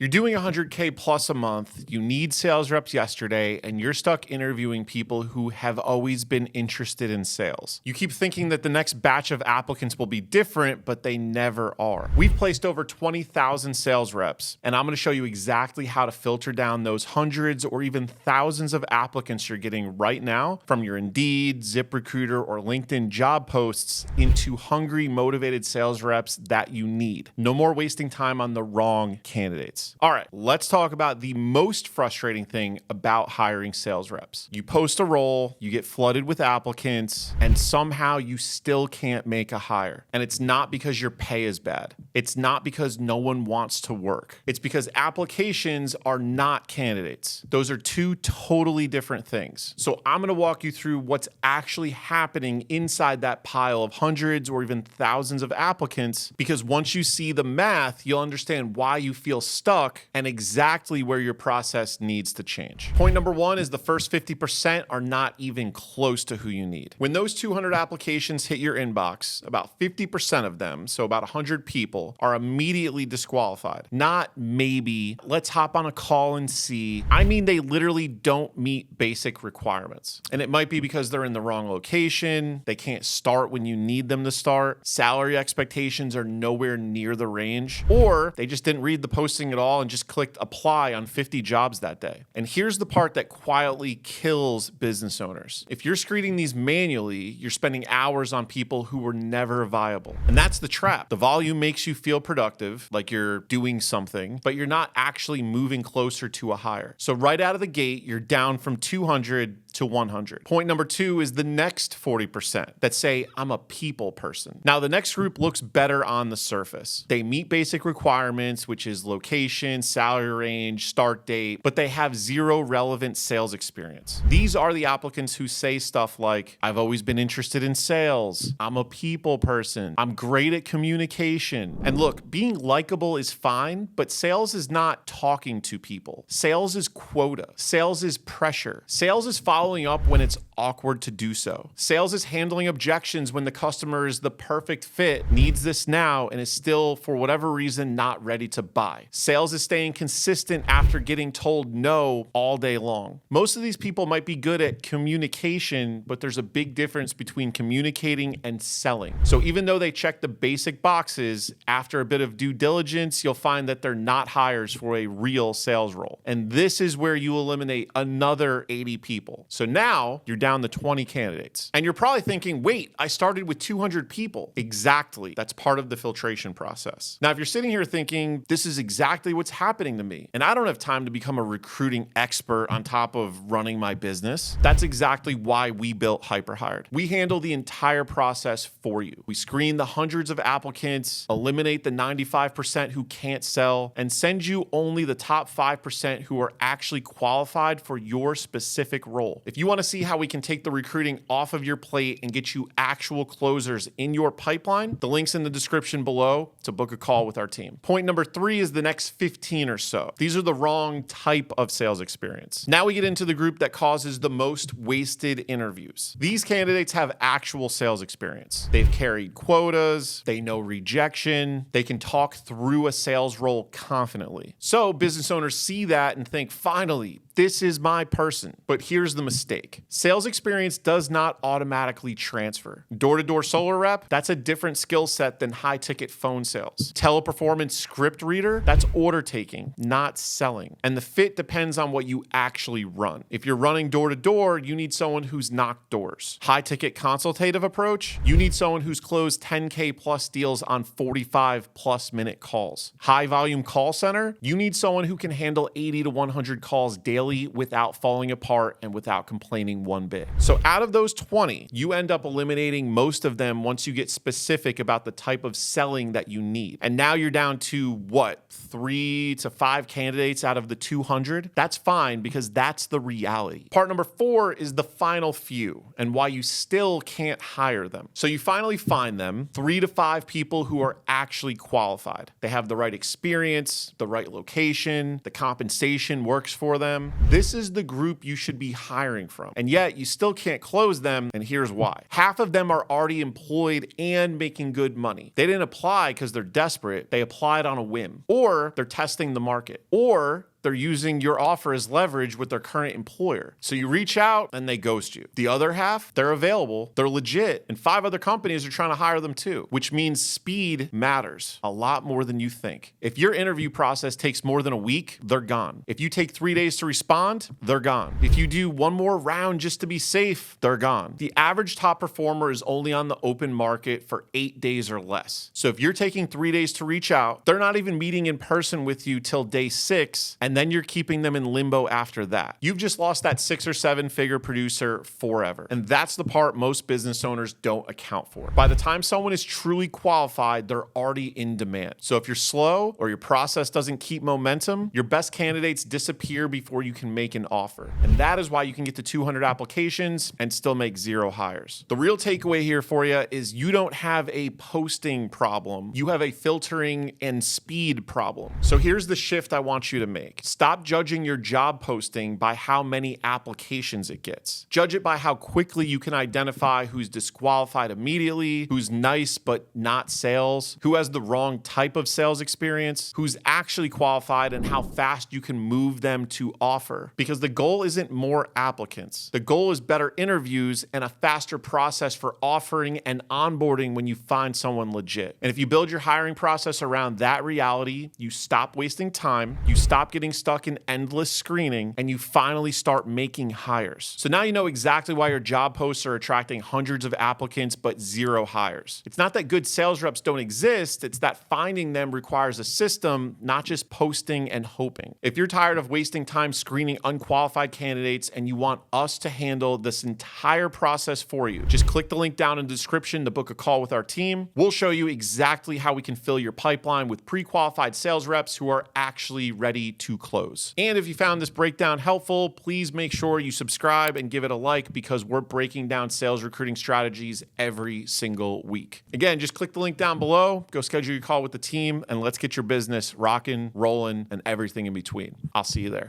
You're doing 100K plus a month, you need sales reps yesterday, and you're stuck interviewing people who have always been interested in sales. You keep thinking that the next batch of applicants will be different, but they never are. We've placed over 20,000 sales reps, and I'm gonna show you exactly how to filter down those hundreds or even thousands of applicants you're getting right now from your Indeed, ZipRecruiter, or LinkedIn job posts into hungry, motivated sales reps that you need. No more wasting time on the wrong candidates. All right, let's talk about the most frustrating thing about hiring sales reps. You post a role, you get flooded with applicants, and somehow you still can't make a hire. And it's not because your pay is bad. It's not because no one wants to work. It's because applications are not candidates. Those are two totally different things. So I'm gonna walk you through what's actually happening inside that pile of hundreds or even thousands of applicants, because once you see the math, you'll understand why you feel stuck and exactly where your process needs to change. Point number one is the first 50% are not even close to who you need. When those 200 applications hit your inbox, about 50% of them, so about 100 people, are immediately disqualified. Not maybe, let's hop on a call and see. I mean, they literally don't meet basic requirements. And it might be because they're in the wrong location, they can't start when you need them to start, salary expectations are nowhere near the range, or they just didn't read the posting at all and just clicked apply on 50 jobs that day. And here's the part that quietly kills business owners. If you're screening these manually, you're spending hours on people who were never viable. And that's the trap. The volume makes you feel productive, like you're doing something, but you're not actually moving closer to a hire. So right out of the gate, you're down from 200 to 100. Point number two is the next 40% that say, I'm a people person. Now, the next group looks better on the surface. They meet basic requirements, which is location, salary range, start date, but they have zero relevant sales experience. These are the applicants who say stuff like, I've always been interested in sales. I'm a people person. I'm great at communication. And look, being likable is fine, but sales is not talking to people. Sales is quota. Sales is pressure. Sales is following up when it's awkward to do so. Sales is handling objections when the customer is the perfect fit, needs this now, and is still, for whatever reason, not ready to buy. Sales is staying consistent after getting told no all day long. Most of these people might be good at communication, but there's a big difference between communicating and selling. So even though they check the basic boxes, after a bit of due diligence, you'll find that they're not hires for a real sales role. And this is where you eliminate another 80 people. So now you're down to 20 candidates. And you're probably thinking, wait, I started with 200 people. Exactly. That's part of the filtration process. Now, if you're sitting here thinking, this is exactly what's happening to me, and I don't have time to become a recruiting expert on top of running my business, that's exactly why we built HyperHired. We handle the entire process for you. We screen the hundreds of applicants, eliminate the 95% who can't sell, and send you only the top 5% who are actually qualified for your specific role. If you want to see how we can take the recruiting off of your plate and get you actual closers in your pipeline, the link's in the description below to book a call with our team. Point number three is the next 15 or so. These are the wrong type of sales experience. Now we get into the group that causes the most wasted interviews. These candidates have actual sales experience. They've carried quotas, they know rejection, they can talk through a sales role confidently. So business owners see that and think, finally, this is my person. But here's the mistake. Sales experience does not automatically transfer. Door-to-door solar rep, that's a different skill set than high-ticket phone sales. Teleperformance script reader, that's order taking, not selling. And the fit depends on what you actually run. If you're running door-to-door, you need someone who's knocked doors. High-ticket consultative approach, you need someone who's closed 10K plus deals on 45 plus minute calls. High-volume call center, you need someone who can handle 80 to 100 calls daily without falling apart and without complaining one bit. So out of those 20, you end up eliminating most of them once you get specific about the type of selling that you need. And now you're down to what? 3 to 5 candidates out of the 200? That's fine because that's the reality. Part number 4 is the final few and why you still can't hire them. So you finally find them, 3 to 5 people who are actually qualified. They have the right experience, the right location, the compensation works for them. time, this is the group you should be hiring from. And yet you still can't close them, and here's why. Half of them are already employed and making good money. They didn't apply because they're desperate. They applied on a whim, or they're testing the market, or they're using your offer as leverage with their current employer. So you reach out and they ghost you. The other half, they're available, they're legit, and 5 other companies are trying to hire them too, which means speed matters a lot more than you think. If your interview process takes more than a week, they're gone. If you take 3 days to respond, they're gone. If you do one more round just to be safe, they're gone. The average top performer is only on the open market for 8 days or less. So if you're taking 3 days to reach out, they're not even meeting in person with you till day 6, and then you're keeping them in limbo after that. You've just lost that 6 or 7 figure producer forever. And that's the part most business owners don't account for. By the time someone is truly qualified, they're already in demand. So if you're slow or your process doesn't keep momentum, your best candidates disappear before you can make an offer. And that is why you can get to 200 applications and still make 0 hires. The real takeaway here for you is you don't have a posting problem. You have a filtering and speed problem. So here's the shift I want you to make. Stop judging your job posting by how many applications it gets. Judge it by how quickly you can identify who's disqualified immediately, who's nice but not sales, who has the wrong type of sales experience, who's actually qualified, and how fast you can move them to offer. Because the goal isn't more applicants. The goal is better interviews and a faster process for offering and onboarding when you find someone legit. And if you build your hiring process around that reality, you stop wasting time, you stop getting stuck in endless screening, and you finally start making hires. So now you know exactly why your job posts are attracting hundreds of applicants but 0 hires. It's not that good sales reps don't exist, it's that finding them requires a system, not just posting and hoping. If you're tired of wasting time screening unqualified candidates and you want us to handle this entire process for you, just click the link down in the description to book a call with our team. We'll show you exactly how we can fill your pipeline with pre-qualified sales reps who are actually ready to close. And if you found this breakdown helpful, please make sure you subscribe and give it a like, because we're breaking down sales recruiting strategies every single week. Again, just click the link down below, go schedule your call with the team, and let's get your business rocking, rolling, and everything in between. I'll see you there.